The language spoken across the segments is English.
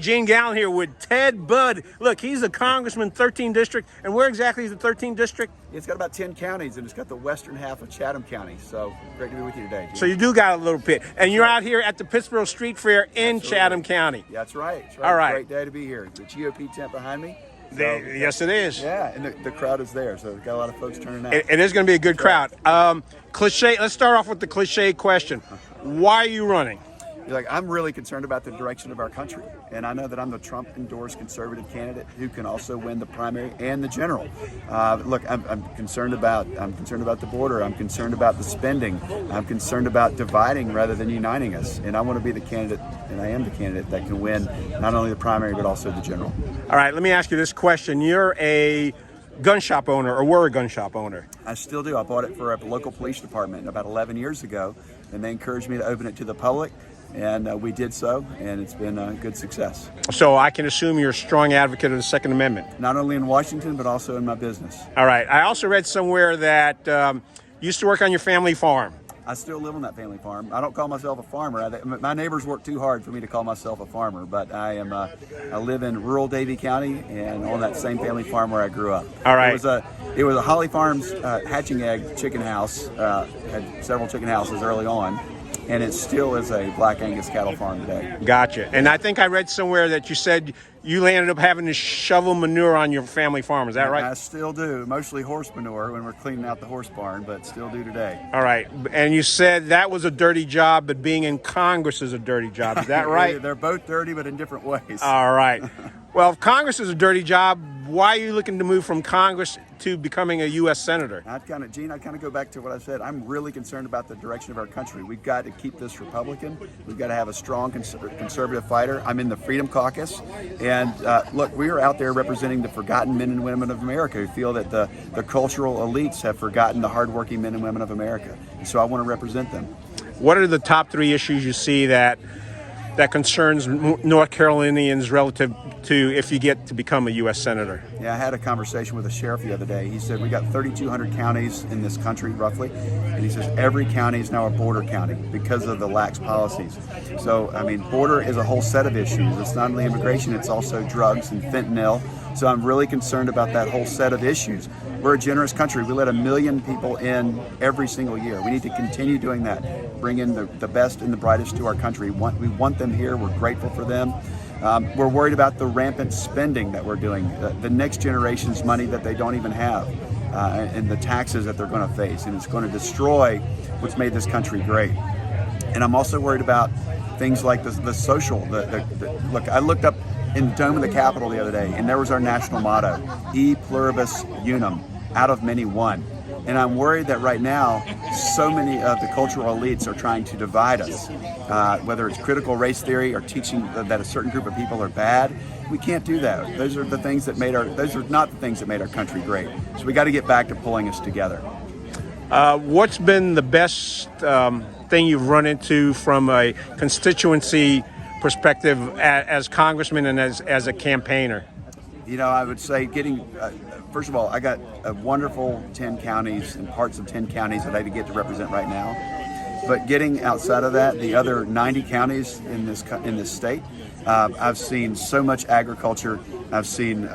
Gene Galin here with Ted Budd. Look, he's a congressman, 13th district. And where exactly is the 13th district? It's got about 10 counties, and it's got the western half of Chatham County. So great to be with you today, Gene. So you do got a little bit. And you're out here at the Pittsboro Street Fair in Absolutely. Chatham County. Yeah, that's right. All right. Great day to be here. The GOP tent behind me. So, Yes, it is. Yeah, and the crowd is there, so we've got a lot of folks turning out. It is going to be a good crowd. Cliche. Let's start off with the cliche question. Why are you running? I'm really concerned about the direction of our country, and I know that I'm the Trump-endorsed conservative candidate who can also win the primary and the general. Look, I'm concerned about the border. I'm concerned about the spending. I'm concerned about dividing rather than uniting us. And I want to be the candidate, and I am the candidate that can win not only the primary but also the general. All right, let me ask you this question. You're a gun shop owner, or were a gun shop owner? I still do. I bought it for a local police department about 11 years ago, and they encouraged me to open it to the public. And we did so, and it's been a good success. So I can assume you're a strong advocate of the Second Amendment. Not only in Washington, but also in my business. All right. I also read somewhere that you used to work on your family farm. I still live on that family farm. I don't call myself a farmer. My neighbors work too hard for me to call myself a farmer, but I live in rural Davie County and on that same family farm where I grew up. All right. It was a Holly Farms hatching egg chicken house. Had several chicken houses early on. And it still is a Black Angus cattle farm today. Gotcha. And I think I read somewhere that you said you ended up having to shovel manure on your family farm. Is that right? I still do. Mostly horse manure when we're cleaning out the horse barn, but still do today. All right. And you said that was a dirty job, but being in Congress is a dirty job. Is that right? They're both dirty, but in different ways. All right. Well, if Congress is a dirty job, why are you looking to move from Congress to becoming a U.S. Senator? Gene, I go back to what I said. I'm really concerned about the direction of our country. We've got to keep this Republican. We've got to have a strong conservative fighter. I'm in the Freedom Caucus. And look, we are out there representing the forgotten men and women of America who feel that the cultural elites have forgotten the hardworking men and women of America. And so I want to represent them. What are the top three issues you see that concerns North Carolinians relative to if you get to become a U.S. Senator? Yeah, I had a conversation with a sheriff the other day. He said we got 3,200 counties in this country, roughly, and he says every county is now a border county because of the lax policies. So, I mean, border is a whole set of issues. It's not only immigration, it's also drugs and fentanyl. So I'm really concerned about that whole set of issues. We're a generous country. We let 1 million people in every single year. We need to continue doing that, bring in the best and the brightest to our country. We want them here. We're grateful for them. We're worried about the rampant spending that we're doing, the next generation's money that they don't even have, and the taxes that they're going to face. And it's going to destroy what's made this country great. And I'm also worried about things like the social. Look, I looked up in the dome of the Capitol the other day, and there was our national motto, E pluribus unum, out of many one. And I'm worried that right now, so many of the cultural elites are trying to divide us, whether it's critical race theory or teaching that a certain group of people are bad. We can't do that. Those are not the things that made our country great. So we got to get back to pulling us together. What's been the best thing you've run into from a constituency perspective as congressman and as a campaigner? I would say first of all, I got a wonderful 10 counties and parts of 10 counties that I get to represent right now. But getting outside of that, the other 90 counties in this state, I've seen so much agriculture. I've seen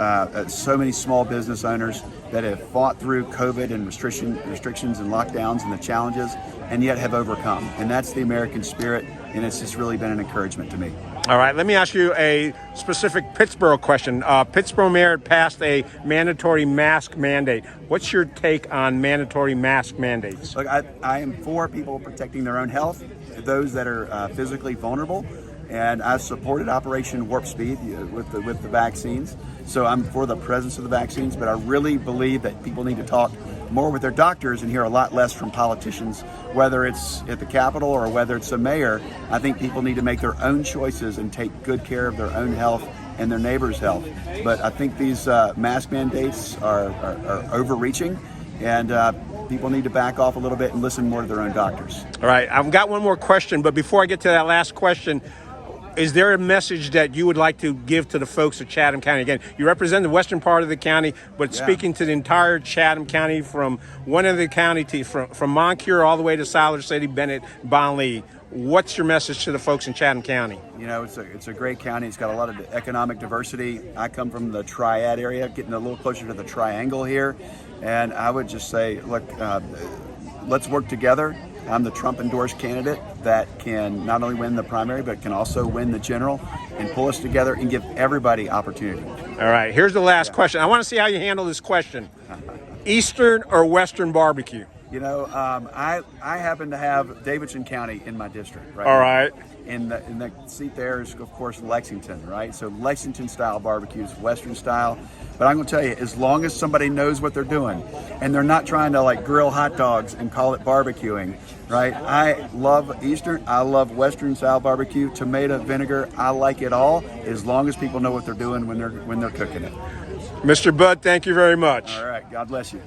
so many small business owners that have fought through COVID and restrictions and lockdowns and the challenges, and yet have overcome. And that's the American spirit, and it's just really been an encouragement to me. All right, let me ask you a specific Pittsboro question. Pittsboro mayor passed a mandatory mask mandate. What's your take on mandatory mask mandates? Look, I am for people protecting their own health, those that are physically vulnerable, and I've supported Operation Warp Speed with the vaccines. So I'm for the presence of the vaccines, but I really believe that people need to talk more with their doctors and hear a lot less from politicians, whether it's at the Capitol or whether it's a mayor. I think people need to make their own choices and take good care of their own health and their neighbor's health. But I think these mask mandates are overreaching, and people need to back off a little bit and listen more to their own doctors. All right, I've got one more question, but before I get to that last question, is there a message that you would like to give to the folks of Chatham County? Again, you represent the western part of the county, but speaking to the entire Chatham County, from one end of the county to from Moncure all the way to Siler City, Bennett, Bonley, What's your message to the folks in Chatham County? You know, it's a great county. It's got a lot of economic diversity. I come from the Triad area, getting a little closer to the Triangle here, and I would just say, look, let's work together. I'm the Trump-endorsed candidate that can not only win the primary, but can also win the general, and pull us together and give everybody opportunity. All right, here's the last question. I want to see how you handle this question. Eastern or Western barbecue? You know, I happen to have Davidson County in my district, right? All right. And the seat there is, of course, Lexington, right? So Lexington-style barbecue is Western style. But I'm going to tell you, as long as somebody knows what they're doing and they're not trying to like grill hot dogs and call it barbecuing, right? I love Eastern. I love Western-style barbecue, tomato, vinegar. I like it all as long as people know what they're doing when they're cooking it. Mr. Budd, thank you very much. All right. God bless you.